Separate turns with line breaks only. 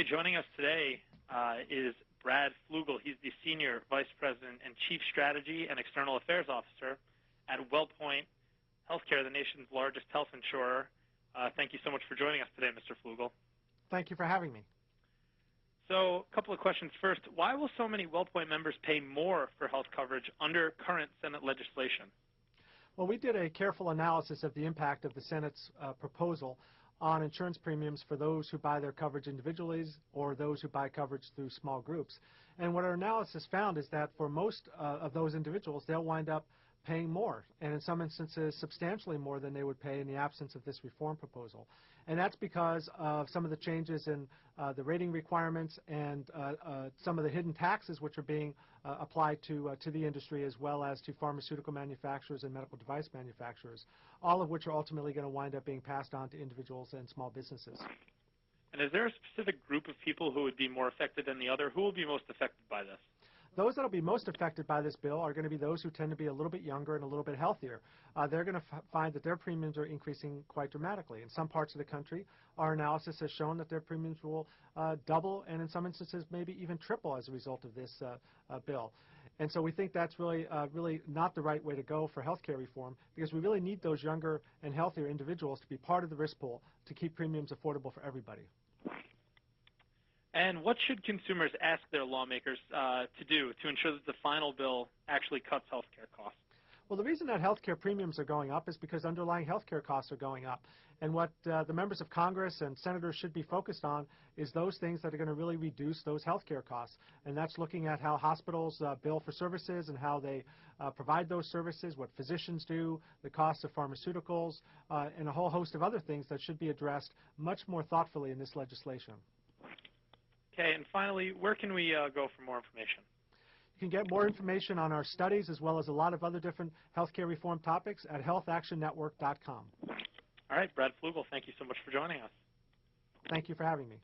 Okay, joining us today is Brad Flugel. He's the Senior Vice President and Chief Strategy and External Affairs Officer at WellPoint Healthcare, the nation's largest health insurer. Thank you so much for joining us today, Mr. Flugel.
Thank you for having me.
So, a couple of questions. First, why will so many WellPoint members pay more for health coverage under current Senate legislation?
Well, we did a careful analysis of the impact of the Senate's proposal on insurance premiums for those who buy their coverage individually or those who buy coverage through small groups. And what our analysis found is that for most of those individuals, they'll wind up paying more, and in some instances substantially more than they would pay in the absence of this reform proposal. And that's because of some of the changes in the rating requirements and some of the hidden taxes which are being applied to the industry, as well as to pharmaceutical manufacturers and medical device manufacturers, all of which are ultimately going to wind up being passed on to individuals and small businesses.
And is there a specific group of people who would be more affected than the other? Who will be most affected by this?
Those that will be most affected by this bill are going to be those who tend to be a little bit younger and a little bit healthier. They're going to find that their premiums are increasing quite dramatically. In some parts of the country, our analysis has shown that their premiums will double, and in some instances maybe even triple as a result of this bill. And so we think that's really not the right way to go for health care reform, because we really need those younger and healthier individuals to be part of the risk pool to keep premiums affordable for everybody.
And what should consumers ask their lawmakers to do to ensure that the final bill actually cuts health care costs?
Well, the reason that health care premiums are going up is because underlying health care costs are going up. And what the members of Congress and senators should be focused on is those things that are going to really reduce those health care costs. And that's looking at how hospitals bill for services and how they provide those services, what physicians do, the cost of pharmaceuticals, and a whole host of other things that should be addressed much more thoughtfully in this legislation.
Okay, and finally, where can we go for more information?
You can get more information on our studies as well as a lot of other different healthcare reform topics at healthactionnetwork.com.
All right, Brad Flugel, thank you so much for joining us.
Thank you for having me.